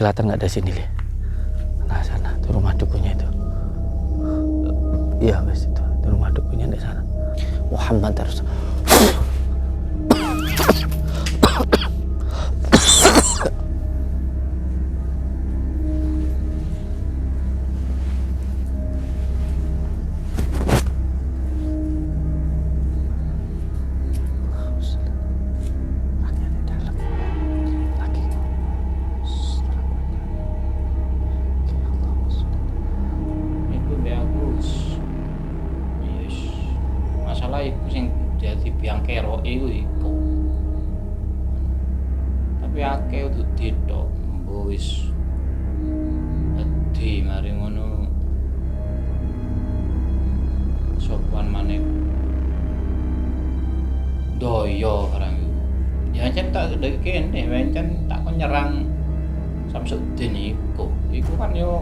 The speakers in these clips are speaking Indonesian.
kelihatan nggak dari sini, Li? Nah sana, itu rumah dukunya itu. Iya wes itu rumah dukunya di sana. Muhammad harus. Masalah iku sing dadi biang kerok iku. Tapi akeh udah ditok, wis edi mari ngono. Sopan maneh. Doyo barang iku. Ya ancen tak ndek kene, ancen tak kon nyerang Samsudin iku. Iku kan yo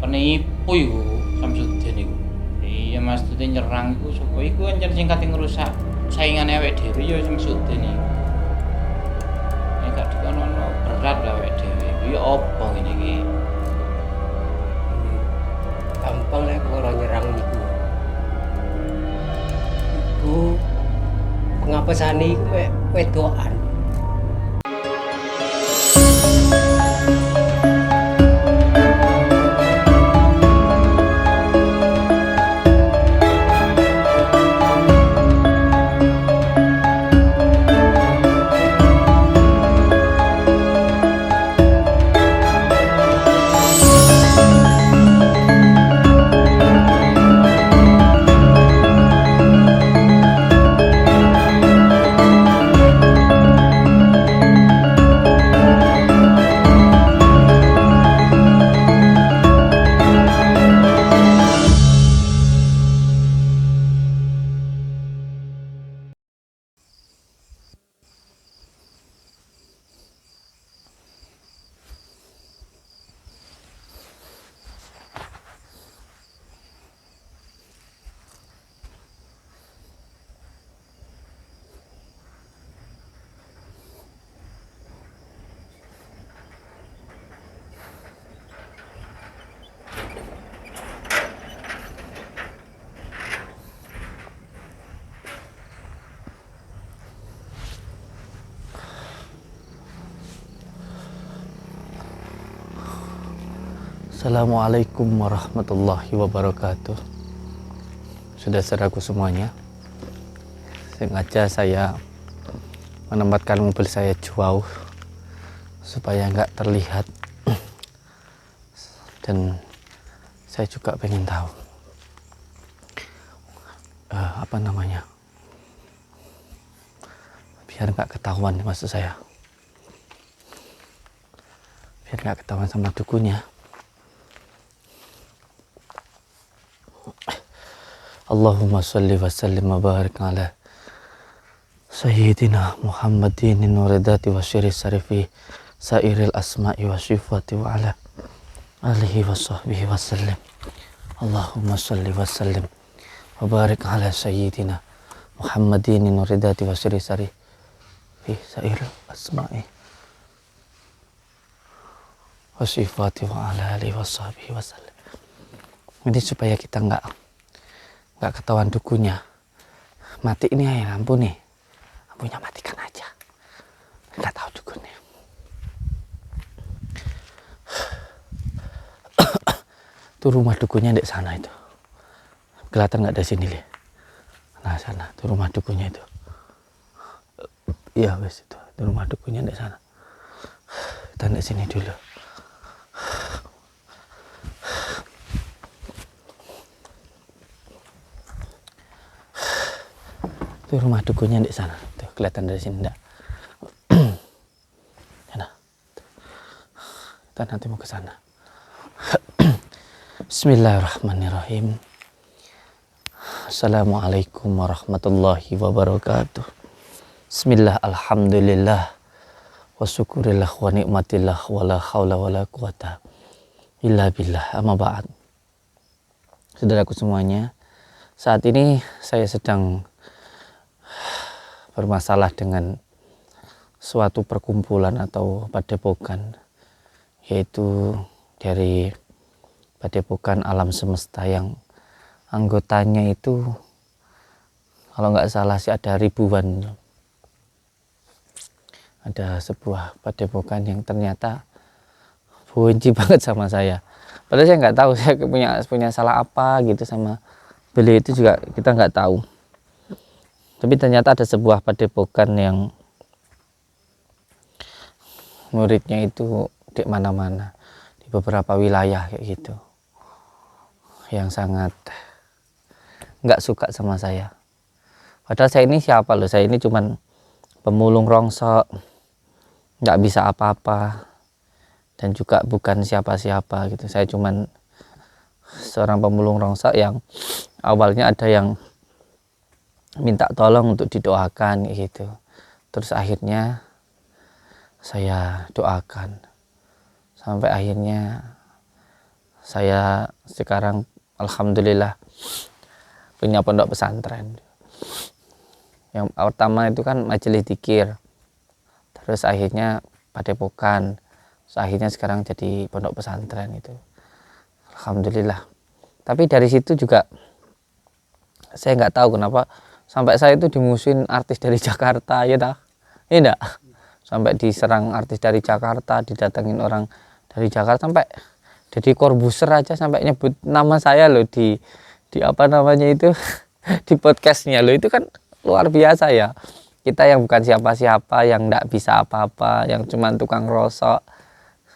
penipu iku Samsudin iku. Iya maksudnya nyerang iku sapa iku ancen sing kate ngrusak saingane awake dhewe ya Samsudin iki. Nek gak dikono berat lah awake dhewe. Iku ya apa ngene iki? Gampang lek orang nyerang niku. Iku pengapesane iku wedokan. Assalamualaikum warahmatullahi wabarakatuh. Saudara-saudaraku semuanya, sengaja saya menempatkan mobil saya jauh supaya nggak terlihat, dan saya juga pengen tahu apa namanya, biar nggak ketahuan, maksud saya biar nggak ketahuan sama dukunya. Allahumma sholli wa sallim wa barik ala Sayyidina Muhammadin nuridati wa syiri sarifi sairil asma'i wa syifati wa ala alihi wa sahbihi wa sallim. Allahumma sholli wa sallim wa barik ala Sayyidina Muhammadin nuridati wa syiri sarifi sairil asma'i wa syifati wa ala alihi wa sahbihi wa sallim. Ini supaya kita nggak ketahuan dukunya. Mati ini ya, lampu nih, lampunya matikan aja, nggak tahu dukunya. Itu rumah dukunya di sana itu, kelihatan nggak dari sini, Li? Nah sana, itu rumah dukunya itu. Iya wes itu rumah dukunya di sana. Kita di sini dulu. Itu rumah dukunya di sana, tuh kelihatan dari sini enggak? Nah, kita nanti mau ke sana. Bismillahirrahmanirrahim. Assalamualaikum warahmatullahi wabarakatuh. Bismillah, alhamdulillah, wa syukurillah wa nikmatillah, wa la hawla wa la quwata illa billah, amma ba'd. Saudaraku semuanya, saat ini saya sedang bermasalah dengan suatu perkumpulan atau padepokan yaitu dari Padepokan Alam Semesta yang anggotanya itu kalau nggak salah sih ada ribuan. Ada sebuah padepokan yang ternyata benci banget sama saya. Padahal saya nggak tahu saya punya salah apa gitu sama beliau, itu juga kita nggak tahu. Tapi ternyata ada sebuah padepokan yang muridnya itu di mana-mana, di beberapa wilayah kayak gitu, yang sangat nggak suka sama saya. Padahal saya ini siapa loh, saya ini cuman pemulung rongsok, nggak bisa apa-apa, dan juga bukan siapa-siapa gitu. Saya cuman seorang pemulung rongsok yang awalnya ada yang minta tolong untuk didoakan gitu. Terus akhirnya saya doakan sampai akhirnya saya sekarang alhamdulillah punya pondok pesantren. Yang pertama itu kan majelis dzikir, terus akhirnya padepokan, terus akhirnya sekarang jadi pondok pesantren itu, alhamdulillah. Tapi dari situ juga saya nggak tahu kenapa sampai saya itu dimusuhin artis dari Jakarta, ya tak? Iya enggak? Sampai diserang artis dari Jakarta, didatengin orang dari Jakarta, sampai jadi Corbuzier aja sampai nyebut nama saya loh di apa namanya itu di podcastnya loh. Itu kan luar biasa ya. Kita yang bukan siapa-siapa, yang nggak bisa apa-apa, yang cuma tukang rosok,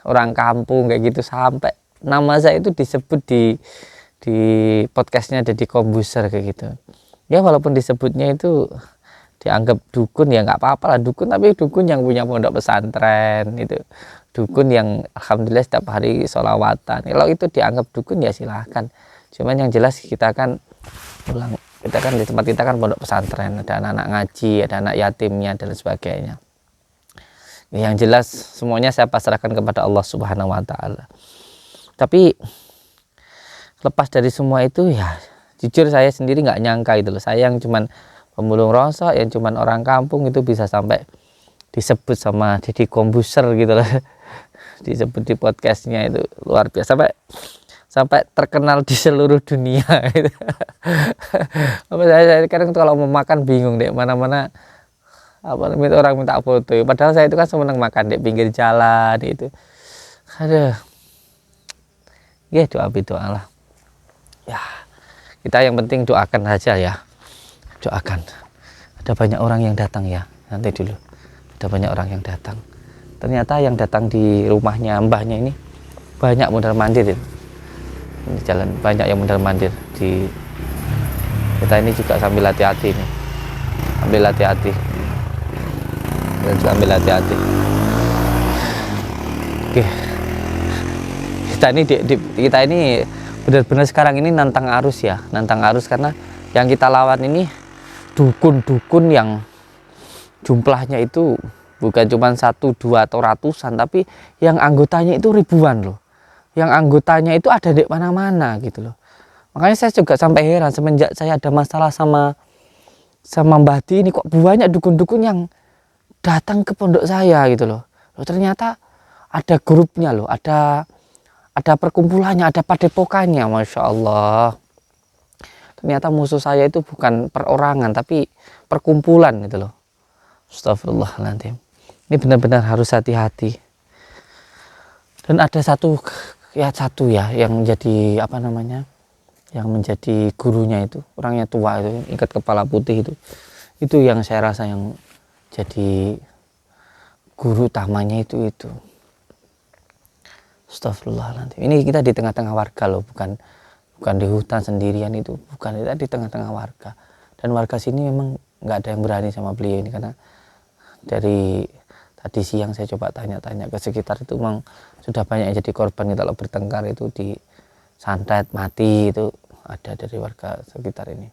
orang kampung kayak gitu, sampai nama saya itu disebut di podcastnya Deddy Corbuzier kayak gitu. Ya walaupun disebutnya itu dianggap dukun, ya nggak apa-apa lah dukun, tapi dukun yang punya pondok pesantren itu, dukun yang alhamdulillah setiap hari sholawatan. Kalau itu dianggap dukun ya silahkan, cuman yang jelas kita kan di tempat kita kan pondok pesantren, ada anak-anak ngaji, ada anak yatimnya dan sebagainya. Yang jelas semuanya saya pasrahkan kepada Allah Subhanahu wa taala. Tapi lepas dari semua itu ya jujur saya sendiri nggak nyangka itu loh, saya yang cuman pemulung rosok, yang cuman orang kampung itu bisa sampai disebut sama Deddy Corbuzier gitu loh. Disebut di podcastnya, itu luar biasa, sampai terkenal di seluruh dunia gitu. Saya kadang kalau mau makan bingung deh, mana-mana orang minta foto, padahal saya itu kan seneng makan di pinggir jalan itu. Aduh, ya doa lah ya, kita yang penting doakan saja ya, doakan. Ada banyak orang yang datang ya, nanti dulu ada banyak orang yang datang. Ternyata yang datang di rumahnya mbahnya ini banyak mondar mandir ini jalan, banyak yang mondar mandir di kita ini juga. Sambil hati-hati nih, ambil hati-hati dan juga ambil hati-hati. Oke, kita ini benar-benar sekarang ini nantang arus ya, nantang arus, karena yang kita lawan ini dukun-dukun yang jumlahnya itu bukan cuma 1, 2 atau ratusan, tapi yang anggotanya itu ribuan loh. Yang anggotanya itu ada di mana-mana gitu loh. Makanya saya juga sampai heran semenjak saya ada masalah sama Mbah Di ini, kok banyak dukun-dukun yang datang ke pondok saya gitu loh. Ternyata ada grupnya loh, ada perkumpulannya, ada padepokannya, masya Allah. Ternyata musuh saya itu bukan perorangan tapi perkumpulan gitu loh. Astagfirullahaladzim. Ini benar-benar harus hati-hati. Dan ada satu ya yang jadi apa namanya, yang menjadi gurunya itu, orangnya tua itu, ikat kepala putih itu yang saya rasa yang jadi guru utamanya itu. Astagfirullahaladzim. Ini kita di tengah-tengah warga loh, bukan di hutan sendirian itu, bukan, kita di tengah-tengah warga. Dan warga sini memang nggak ada yang berani sama beliau ini, karena dari tadi siang saya coba tanya-tanya ke sekitar itu, memang sudah banyak yang jadi korban kalau bertengkar itu, disantet mati itu ada dari warga sekitar ini.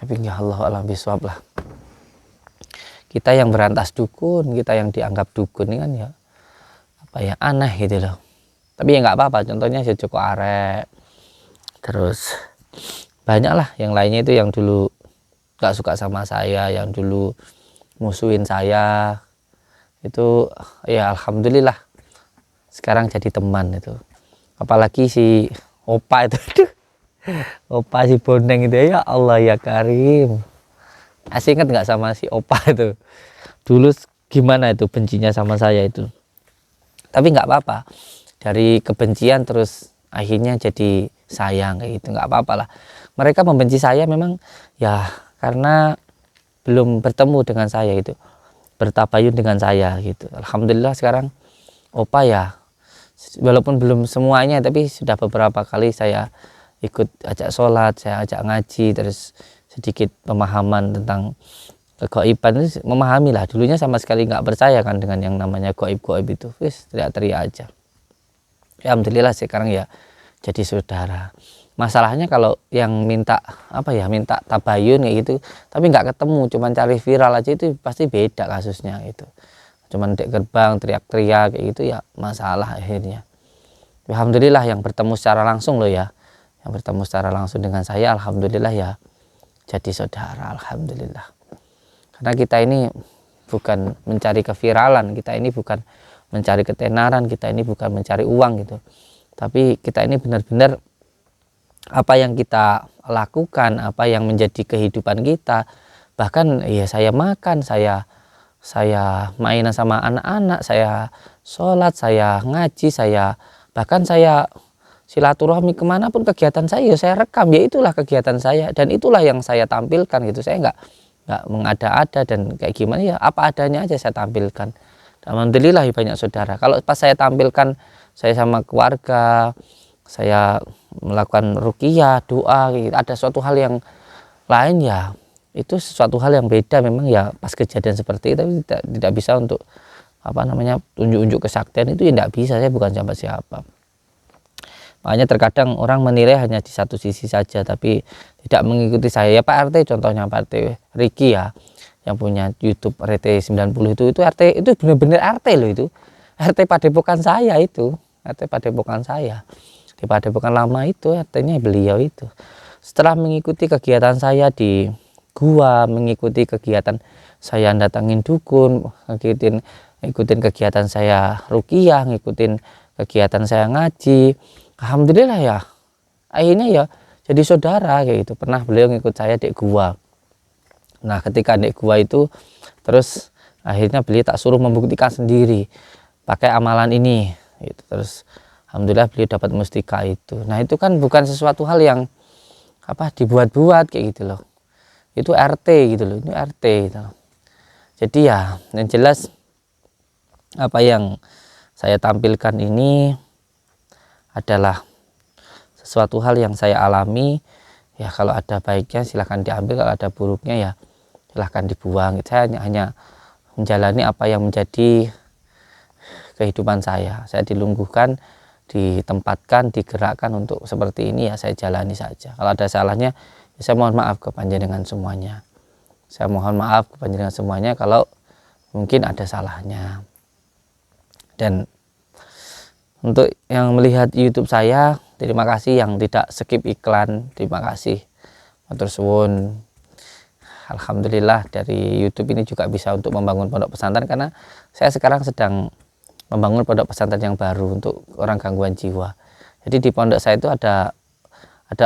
Tapi ya Allah alam biswab lah. Kita yang berantas dukun, kita yang dianggap dukun ini kan ya apa ya, aneh gitu loh. Tapi ya nggak apa-apa, contohnya si Joko Arek, terus banyak lah yang lainnya itu yang dulu nggak suka sama saya, yang dulu musuhin saya itu, ya alhamdulillah sekarang jadi teman itu. Apalagi si opa itu, aduh, opa si Boneng itu, ya Allah ya Karim. Masih ingat nggak sama si opa itu? Dulu gimana itu bencinya sama saya itu. Tapi nggak apa-apa, dari kebencian terus akhirnya jadi sayang kayak gitu, nggak apa-apa lah. Mereka membenci saya memang ya karena belum bertemu dengan saya itu, bertabayun dengan saya gitu. Alhamdulillah sekarang opa ya, walaupun belum semuanya tapi sudah beberapa kali saya ikut ajak sholat, saya ajak ngaji, terus sedikit pemahaman tentang kegaiban itu memahami lah. Dulunya sama sekali nggak percaya kan dengan yang namanya gaib itu, wis teriak-teriak aja. Alhamdulillah sekarang ya jadi saudara. Masalahnya kalau yang minta minta tabayun kayak gitu, tapi nggak ketemu, cuman cari viral aja, itu pasti beda kasusnya itu. Cuman dek gerbang teriak-teriak kayak gitu ya masalah akhirnya. Alhamdulillah yang bertemu secara langsung loh ya, yang bertemu secara langsung dengan saya, alhamdulillah ya jadi saudara, alhamdulillah. Karena kita ini bukan mencari keviralan, kita ini bukan mencari ketenaran, kita ini bukan mencari uang gitu. Tapi kita ini benar-benar apa yang kita lakukan, apa yang menjadi kehidupan kita. Bahkan ya saya makan, saya mainan sama anak-anak, saya sholat, saya ngaji, bahkan saya silaturahmi kemanapun kegiatan saya, saya rekam, ya itulah kegiatan saya dan itulah yang saya tampilkan gitu. Saya nggak mengada-ada dan kayak gimana ya, apa adanya aja saya tampilkan. Alhamdulillah banyak saudara. Kalau pas saya tampilkan saya sama keluarga, saya melakukan ruqyah, doa gitu, ada suatu hal yang lain ya, itu sesuatu hal yang beda memang ya pas kejadian seperti itu. Tapi tidak bisa untuk tunjuk-unjuk kesaktian itu ya tidak bisa, saya bukan siapa-siapa. Makanya terkadang orang menilai hanya di satu sisi saja tapi tidak mengikuti saya. Ya Pak RT contohnya, Pak RT Riki ya, yang punya YouTube RT 90 itu RT itu benar-benar RT loh itu. RT Padepokan saya itu, RT Padepokan saya. Di Padepokan lama itu RT-nya beliau itu. Setelah mengikuti kegiatan saya di gua, mengikuti kegiatan saya datangin dukun, ngikutin kegiatan saya ruqyah, ngikutin kegiatan saya ngaji, alhamdulillah ya akhirnya ya jadi saudara kayak gitu. Pernah beliau ngikut saya di gua. Nah ketika di gua itu terus akhirnya beliau tak suruh membuktikan sendiri pakai amalan ini gitu. Terus alhamdulillah beliau dapat mustika itu. Nah itu kan bukan sesuatu hal yang dibuat-buat kayak gitu loh, itu RT gitu loh, itu RT gitu loh. Jadi ya yang jelas apa yang saya tampilkan ini adalah sesuatu hal yang saya alami ya. Kalau ada baiknya silahkan diambil, kalau ada buruknya ya silahkan dibuang. Saya hanya menjalani apa yang menjadi kehidupan saya dilungguhkan, ditempatkan, digerakkan untuk seperti ini ya saya jalani saja. Kalau ada salahnya ya saya mohon maaf ke panjenengan semuanya, saya mohon maaf ke panjenengan semuanya kalau mungkin ada salahnya. Dan untuk yang melihat YouTube saya, terima kasih yang tidak skip iklan, terima kasih. Matur suwun. Alhamdulillah dari YouTube ini juga bisa untuk membangun pondok pesantren, karena saya sekarang sedang membangun pondok pesantren yang baru untuk orang gangguan jiwa. Jadi di pondok saya itu ada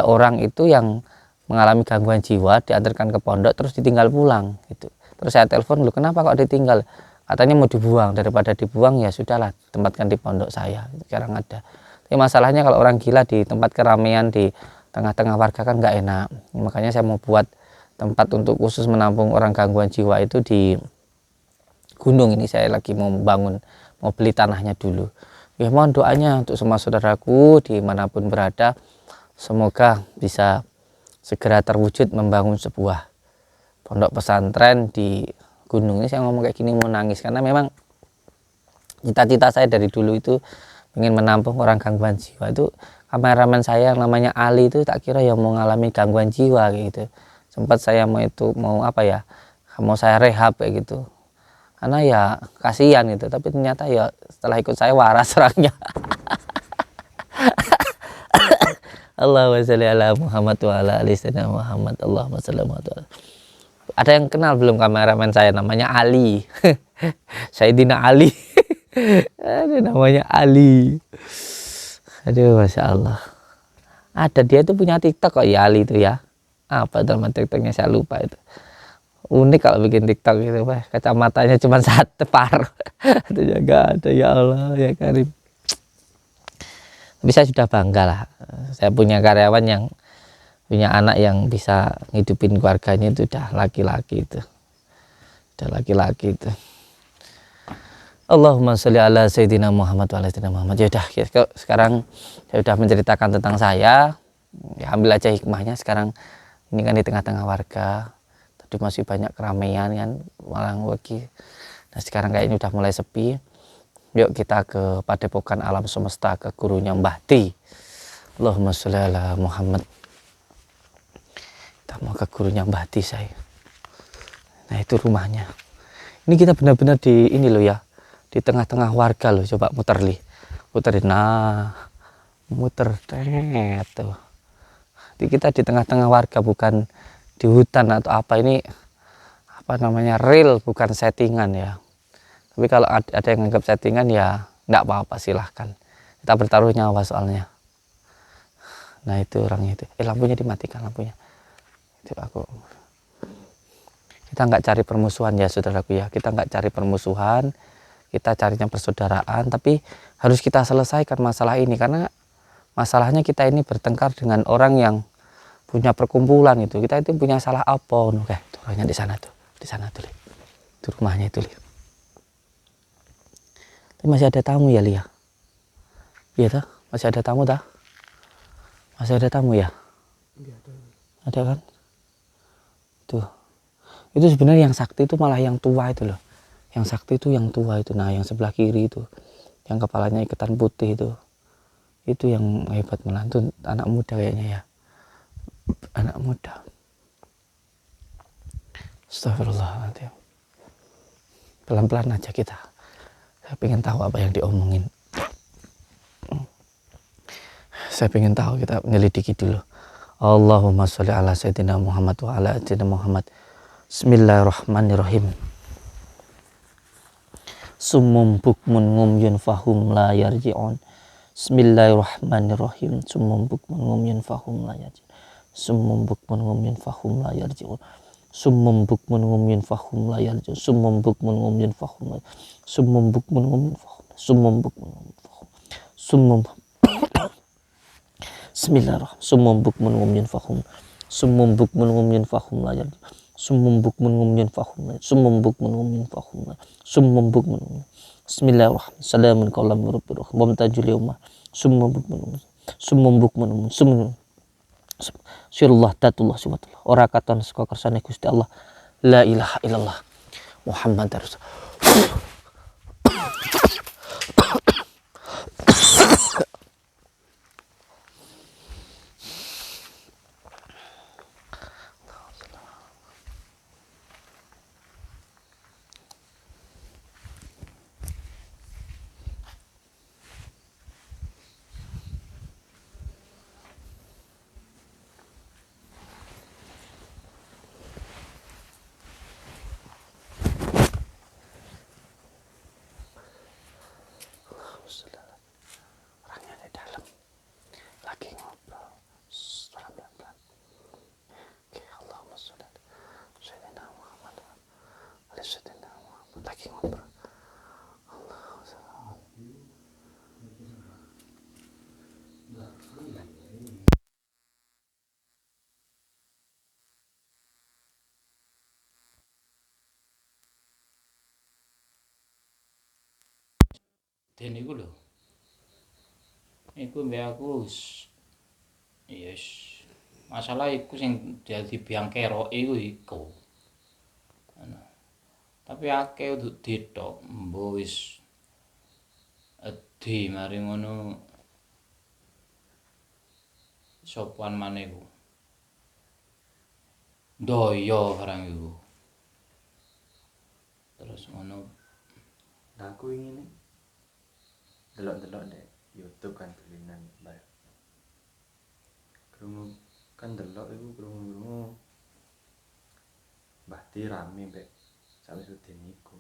orang itu yang mengalami gangguan jiwa, diantarkan ke pondok terus ditinggal pulang gitu. Terus saya telepon, "Lu kenapa kok ditinggal?" Katanya mau dibuang, daripada dibuang ya sudahlah tempatkan di pondok saya. Sekarang ada. Tapi masalahnya kalau orang gila di tempat keramaian di tengah-tengah warga kan nggak enak. Makanya saya mau buat tempat untuk khusus menampung orang gangguan jiwa itu di gunung ini. Saya lagi mau bangun, mau beli tanahnya dulu. Ya mohon doanya untuk semua saudaraku dimanapun berada, semoga bisa segera terwujud membangun sebuah pondok pesantren di gunung ini. Saya ngomong kayak gini mau nangis karena memang cita-cita saya dari dulu itu ingin menampung orang gangguan jiwa. Itu kameramen saya yang namanya Ali itu tak kira ya mau ngalami gangguan jiwa kayak gitu. Sempat saya mau saya rehab kayak gitu, karena ya kasihan gitu. Tapi ternyata ya setelah ikut saya waras orangnya. Allahumma sholli ala Muhammad wa ala ali sayyidina Muhammad. Allahumma sholli ala Muhammad. Ada yang kenal belum kameramen saya namanya Ali? Sayyidina Ali. Aduh, namanya Ali. Aduh, masya Allah. Ada dia tuh punya TikTok kok ya Ali itu ya. Apa nama TikToknya saya lupa itu. Unik kalau bikin TikTok gitu, Pak. Kacamatanya cuma satu par. Itu juga ada, ya Allah ya Karim. Tapi saya sudah bangga lah. Saya punya karyawan yang punya anak yang bisa ngidupin keluarganya, itu udah laki-laki itu. Udah laki-laki itu. Allahumma sholli ala Sayyidina Muhammad wa ala Sayyidina Muhammad. Ya udah, sekarang saya sudah menceritakan tentang saya. Ya, ambil aja hikmahnya. Sekarang ini kan di tengah-tengah warga. Tadi masih banyak keramaian kan, malang wagi. Nah sekarang kayaknya udah mulai sepi. Yuk kita ke Padepokan Alam Semesta, ke gurunya Mbah Ti. Allahumma sholli ala Muhammad. Kita mau ke gurunya Mbah Ti saya. Nah itu rumahnya. Ini kita benar-benar di ini loh ya, di tengah-tengah warga loh. Coba muterin, nah muter tuh. Jadi kita di tengah-tengah warga, bukan di hutan atau apa. Ini apa namanya, real, bukan settingan ya. Tapi kalau ada yang anggap settingan ya nggak apa-apa, silahkan. Kita bertaruh nyawa soalnya. Nah itu orangnya itu. Lampunya dimatikan, lampunya. Itu aku. Kita nggak cari permusuhan ya saudaraku ya. Kita nggak cari permusuhan. Kita carinya persaudaraan. Tapi harus kita selesaikan masalah ini, karena masalahnya kita ini bertengkar dengan orang yang punya perkumpulan itu. Kita itu punya salah apa? Oke, tuh orangnya di sana tuh. Di sana tuh, Li. Itu rumahnya itu, Li. Tapi masih ada tamu ya, Li ya? Iya toh? Masih ada tamu dah? Masih ada tamu ya? Ada kan? Tuh. Itu sebenarnya yang sakti itu malah yang tua itu loh. Yang sakti itu yang tua itu. Nah, yang sebelah kiri itu, yang kepalanya ikatan putih itu yang hebat malah. Itu anak muda kayaknya ya. Anak muda. Astagfirullahaladzim. Pelan-pelan aja kita. Saya pengen tahu apa yang diomongin. Saya pengen tahu, kita menyelidiki dulu. Allahumma sholli ala Sayyidina Muhammad wa ala Sayyidina Muhammad. Bismillahirrahmanirrahim. Summum bukmun ngumyun fahum la yarji'un. Bismillahirrahmanirrahim. Summum bukmun ngumyun fahum la yarji'un. Summum bukmun ngumyun fahum la yarji'un. Summum bukmun ngumyun fahum la yarji'un. Summum bukmun ngumyun fahum la yarji'un. Summum bukmun ngumyun fahum. Summum bukmun ngumyun fahum. Summum. Bismillahirrahmanirrahim. Summum bukmun ngumyun fahum. Summum bukmun ngumyun fahum la yarji'un. Summum bukmun ngumyun fahum. Summum bukmun ngumyun fahum. Summum bukmun. Bismillahirrahmanirrahim. Salamun qawlan min rabbir rahim. Wamtajul yawma. Summum bukmun. Summum bukmun. Summum. Sirullah tatullah subhanallah. Ora katon saka kersane Gusti Allah. La ilaha illallah. Muhammad Rasul. Orangnya di dalam lagi ngobrol. Pelan-pelan. Oke, Allahumma sholli ala Sayyidina Muhammad wa ala Sayyidina Muhammad. Lagi ngobrol. Den iku lho. Iku mbek aku yes. Masalah iku sing dadi biang kerok iku. Ana. Tapi akeh uduk ditok, mbo wis edi mari ngono. Sopan maneh iku. Ndoyo barang iku. Terus ngono. Nah, aku ingin delok-delok deh YouTube kan tulinan bayar. Krungu kan delok iku krungu Mbah Ti rame mbek Samsudin iku.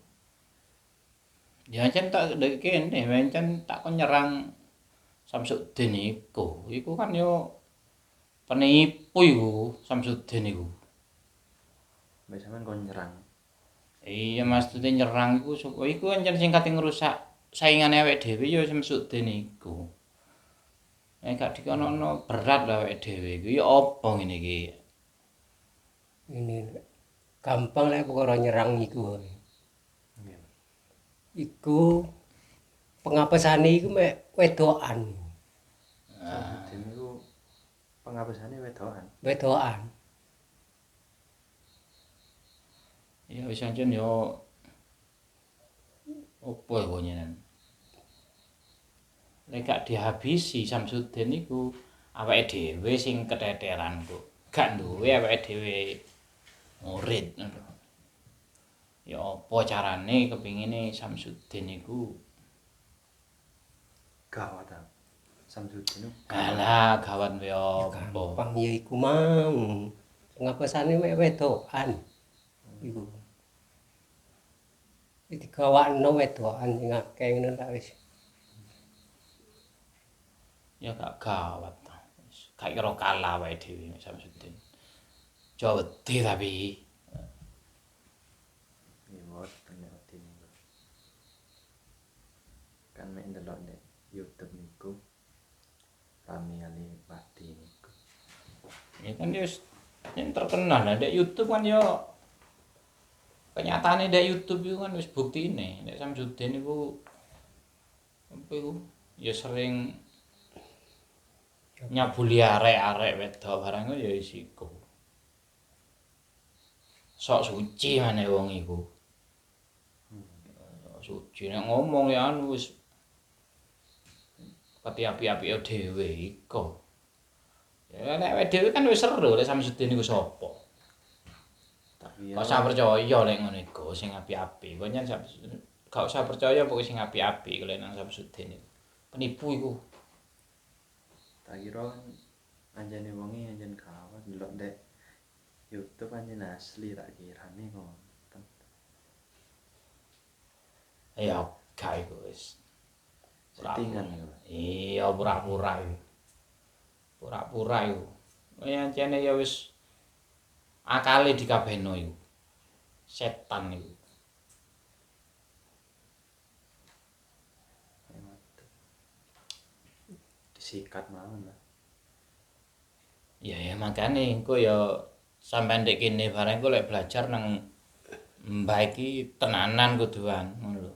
Ya ancen tak ndek kene, ancen tak kon nyerang Samsudin iku. Iku kan yo penipu iku Samsudin iku. Mbak sampean kon nyerang. Iya maksudnya nyerang iku supaya iku ancen sing kate ngrusak saingane awake dhewe ya Samsudin iku. Nek gak dikono berat lah awake dhewe iku ya apa ngene iki. Ini gampang lek perkara nyerang iku. Nggih. Iku pengapesane iku mek wedokan. Samsudin niku pengapesane wedokan. Wedokan. Ya wis ancen yo opo iku nyenen. Nek gak dihabisi Samsudin iku awake dhewe sing keteteran kok. Gak duwe awake dhewe murid ngono. Ya apa carane kepingine Samsudin iku Gawat ta. Samsudin niku alah gawat yo apa. Gampang ya iku mau. Pengapesane mek wedokan. Iku. Iki gawakno wedokan sing akeh ngono ta wis. Ya gak gawat ta. Gak kira kalah wae dhewe Samsudin. Jawa wedi tapi mboten nek wedi niku. Kan mek ndelok nek YouTube niku rame kali wedi niku. ya kan dia yang terkenal lah dek YouTube kan yo kenyataannya dek YouTube itu kan wis buktine dek Samsudin itu apa itu ya sering nyabuli arek-arek wedok barang itu ya isiku sok suci mana wong iku suci nek ngomong ya anu wis pati api-api dhewe iku ya nek awake dhewe kan wis seru lek Samsudin iku sapa Tapi gak usah percaya lek ngono iku sing api-api kok nyen gak usah percaya pokoke sing api-api lek nang Samsudin iku penipu iku tak kira kan anjane wonge anjen gawat ndelok ndek YouTube anjen asli tak kirane ngoten. ya gak iku wis Settingan iku. iya pura-pura iku pura-pura iku kaya ancene ya wis akale dikabehno iku setan iku Disikat mawon lah. ya makane engko ya sampean ndek kene bareng engko lek belajar nang mbah iki tenanan kuduan ngono lho.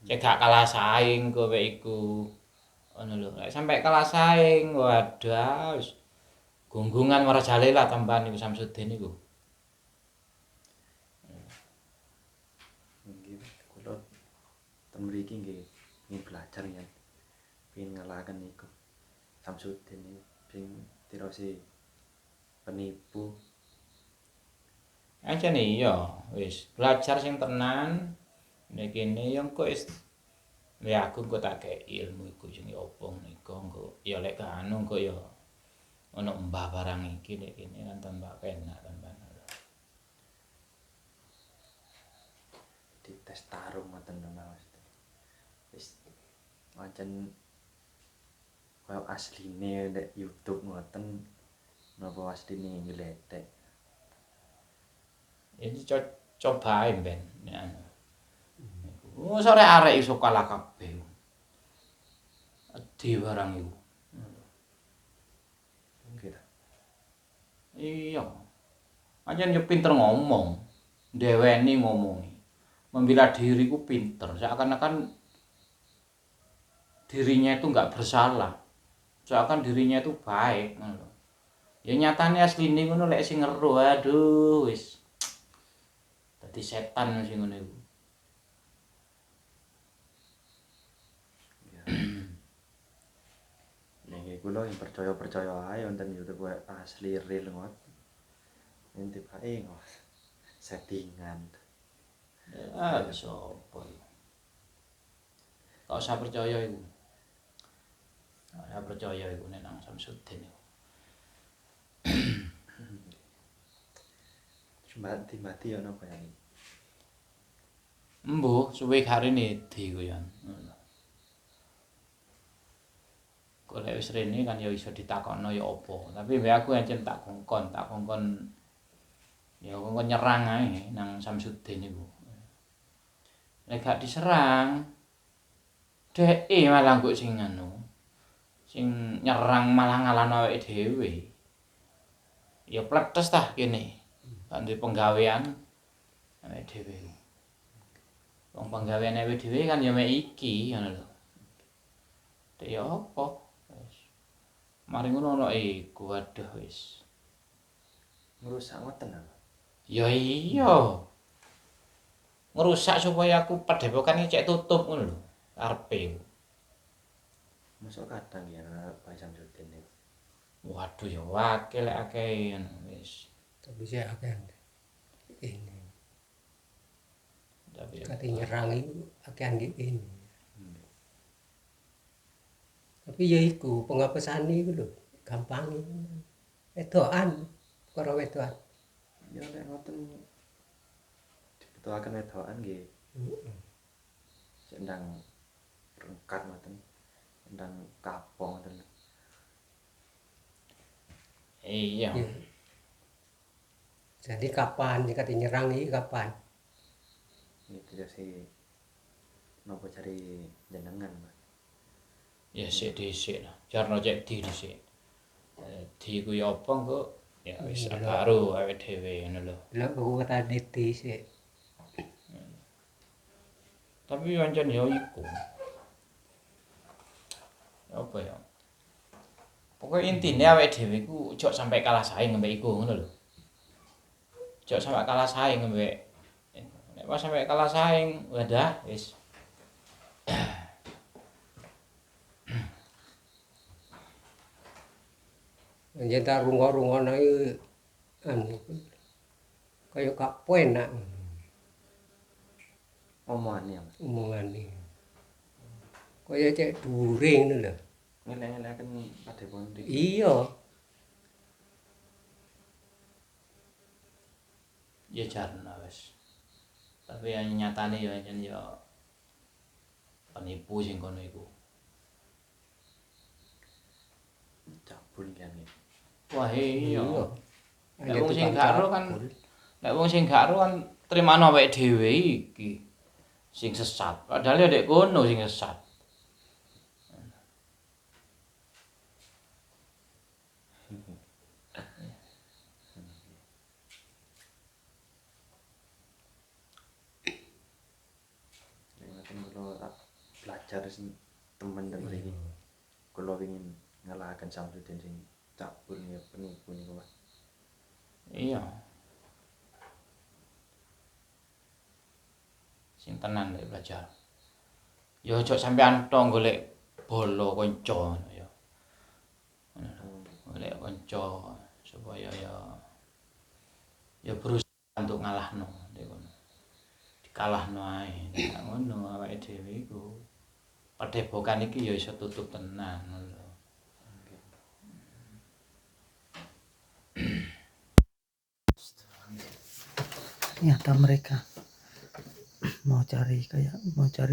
Cek gak kalah saing kowe iku ngono lho. Lek sampe kalah saing wadah wis gunggungan marajalela tambahan iku Samsudin iku. Nggih, kula ten mriki nggih belajar yen pengin ngalahaken niku. Samsudin niku sing tirose penipu. Ancen iya wis belajar sing tenan nek kene yo engko wis ya aku engko tak kei ilmu iku sing opo niku engko ya lek anu engko ya ono mbah barang iki nek kene kan tambah penak tambah Di tes tarung ngoten lho Mas. Wis pancen kaya asline nek YouTube ngoten napa asline ngletek. ini coba ae ben nek anu. Sore arek iso kalah kabeh. Adi barang iku. Nggih ta. Iya. Ancen yo pinter ngomong. Ndeweni ngomongi. Membela diri ku pinter. Seakan-akan dirinya itu enggak bersalah. Seakan dirinya itu baik ngono. Ya nyatane asline ngono lek sing ngeru aduh wis. Dadi setan sing ngono iku. Nggih kula yang percaya-percaya ae wonten YouTube asli real ngoten. Enti bae settingan. Ah, sapa iku? Gak usah percaya iku. Gak usah percaya iku nek nang Samsudin iku. Mati-mati ya napa ya. Embuh suwe garine di ku ya. Kok lek wis rene kan ya iso ditakokno ya apa. Tapi mbek aku ancen tak kongkon ya kongkon nyerang ae nang Samsudin iku. Nek gak diserang dheke malah kok sing anu. Sing nyerang malah ngalahno awake dhewe. Ya pletes tah kene. Gak duwe penggawean awake dhewe. Wong penggawean awake dhewe kan ya mek iki ngono lho. Dek ya apa? Wis. Mari ngono ono iku waduh wis. Ngerusak ngoten apa? Ya iya. Ngerusak supaya aku padepokan iki cek tutup ngono lho. Karepe. Masuk kadang ya Pak Samsudin niku. Waduh ya wakil lek akeh wis. Tapi saya akan ini. Tapi ya, Kati nyerang itu akan ini. Tapi ya iku pengapesan itu lho, gampang. Wedokan, karo wedokan. Ya nek ngoten dibutuhaken wedokan nggih. Sendang rengkat ngoten. Sendang kapong ngoten. iya. Ya. Jadi kapan jika nyerang ini kapan? Itu sih nopo cari jenengan, Pak. Ya sik dhisik lah. Jarno cek di dhisik. Di ku ya apa kok ya wis baru awake dhewe ngono lho. Lah aku kata diti sih. Tapi pancen ya iku. Apa ya? Pokoknya intinya awake dhewe ku ojo sampai kalah saing mbek iku ngono lho. Ojo sampai kalah saing mbek nek pas sampai kalah saing wadah wis. Jadi rungo-rungo itu anu kayak gak penak Omongannya, Mas. omongan ini. Kayak cek during itu loh. Ngelak-ngelaken padepokan mriki. Iya, Ya jarno wis. Tapi yang nyatane ya pancen ya penipu sing kono iku. Cabul kan nggih. Wah iya. Nek Ada wong sing tukang gak ro kan cabul. nek wong sing gak ro kan trimano awake dhewe iki sing sesat. Padahal ya dek kono sing sesat. Nek ngoten kula tak belajar sing temen ten mriki. Kula pengin ngalahaken Samsudin sing cabul ya penipu niku, Mas. Iya. Sing tenan lek belajar. Ya ojo sampean tok golek bolo kanca ngono ya. Golek kanca supaya ya berusaha untuk ngalahno ndek kono. Dikalahno ae. Nek ngono awake dhewe iku padepokan iki ya iso tutup tenan ngono lho. Ternyata mereka mau cari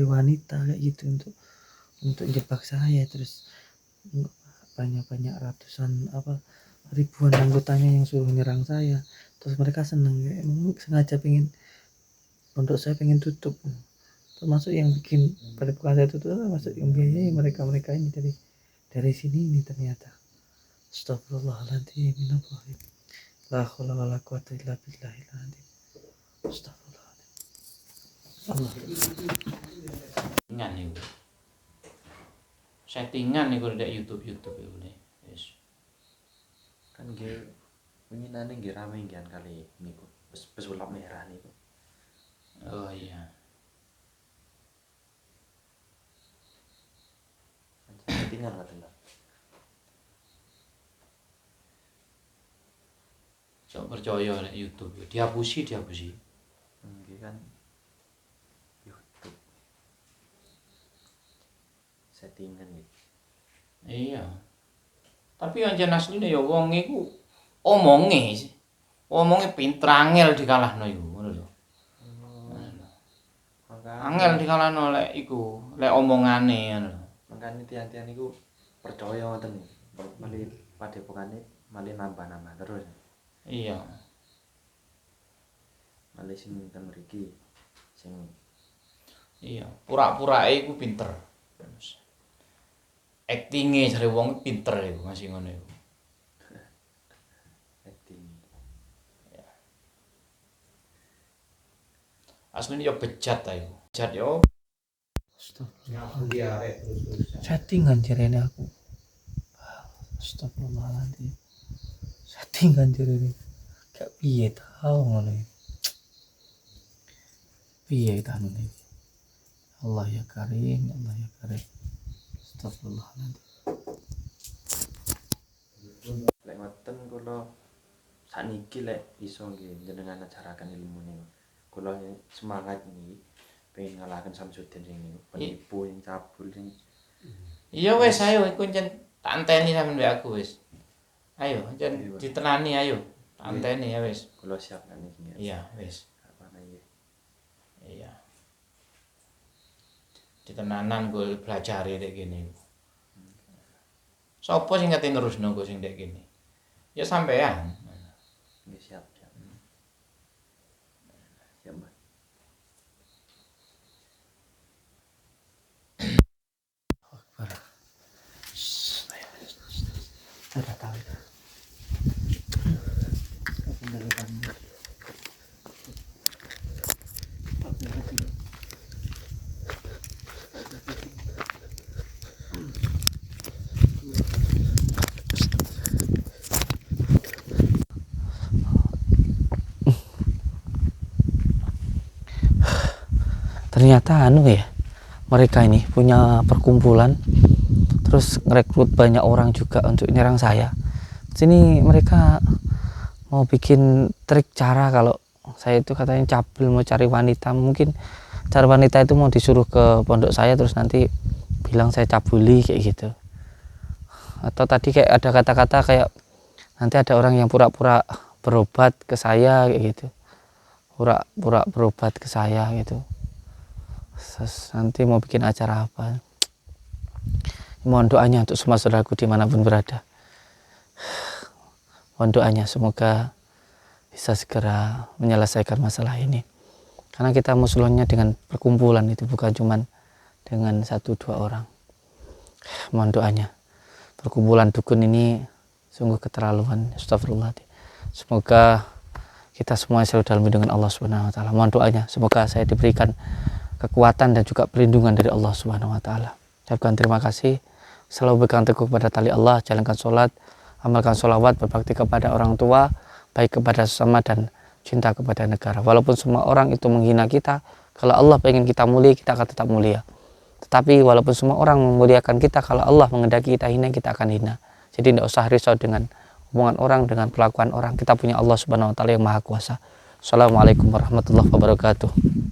wanita kayak gitu untuk jebak saya, terus banyak ratusan ribuan anggotanya yang suruh nyerang saya, terus mereka seneng kayak sengaja untuk saya pengen tutup, termasuk yang bikin padepokan saya tutup, termasuk yang biayai mereka ini dari sini ini ternyata. Astagfirullahaladzim, la haula wala quwata illa billahil azim. Astagfirullahaladzim. Allah. Settingan niku. Settingan niku ndek YouTube iku ne. Wis. Kan nggih winginane nggih rame nggih kali niku. Pesulap merah niku. Oh iya. Settingan ngoten lho. Sok percaya nek YouTube dihapusi. Nggih kan YouTube. Settingan nggih. Iya. Tapi yang jelas asline ya wong iku omonge pinter angel dikalahno iku ngono lho. Mangka angel dikalahno lek iku, lek omongane ngono. Makanya tiang-tiang itu percaya ngoten nih. Mali padepokane mali nambah-nambah terus. Iya. Mali sing ten mriki sing Iya, pura-purake iku pinter. Aktinge jare wong pinter iku masih ngono iku. acting. Asline yo bejat ta iku. Bejat yo Settingan jarene aku. Astagfirullahaladzim. Settingan jarene. Gak piye tau ngono iki. Piye ta ngono iki. Allah ya karim, Allah ya karim. Astagfirullahaladzim. Lek ngoten kula sakniki lek iso nggih jenengan ajaraken ilmu niku. Kula semangat niki pengen ngalahaken Samsudin sing niku, penipu sing cabul sing iya wis ayo iku jen tak anteni sampean mbek aku wis. Ayo jen ditenani ayo. Tak anteni ya wis. kula siap kan niki. Iya wis. Apa nggih. Iya. Ditenanan gue belajar dek gini. Sopo sing ngate nerusno gue sing dek gini? Ya sampean. Nggih siap. Siap, Mas. Sudah tahu. Ternyata ya, mereka ini punya perkumpulan, terus ngerekrut banyak orang juga untuk nyerang saya. Sini mereka mau bikin trik cara kalau saya itu katanya cabul mau cari wanita, mungkin cari wanita itu mau disuruh ke pondok saya terus nanti bilang saya cabuli kayak gitu. Atau tadi kayak ada kata-kata kayak nanti ada orang yang pura-pura berobat ke saya kayak gitu, pura-pura berobat ke saya gitu. Terus nanti mau bikin acara apa. Mohon doanya untuk semua saudaraku dimanapun berada. Mohon doanya semoga bisa segera menyelesaikan masalah ini. Karena kita musuhnya dengan perkumpulan itu, bukan cuman dengan 1-2 orang. Mohon doanya. Perkumpulan dukun ini sungguh keterlaluan. Astagfirullahaladzim. Semoga kita semua selalu dalam lindungan Allah Subhanahu wa taala. Mohon doanya semoga saya diberikan kekuatan dan juga perlindungan dari Allah Subhanahu wa taala. Ucapkan terima kasih. Selalu berpegang teguh kepada tali Allah, jalankan sholat, amalkan sholawat, berbakti kepada orang tua, baik kepada sesama dan cinta kepada negara. Walaupun semua orang itu menghina kita, kalau Allah pengen kita mulia, kita akan tetap mulia. Tetapi walaupun semua orang memuliakan kita, kalau Allah mengendaki kita hina, kita akan hina. Jadi tidak usah risau dengan hubungan orang, dengan perlakuan orang. Kita punya Allah Subhanahu wa taala yang Maha Kuasa. Assalamualaikum warahmatullahi wabarakatuh.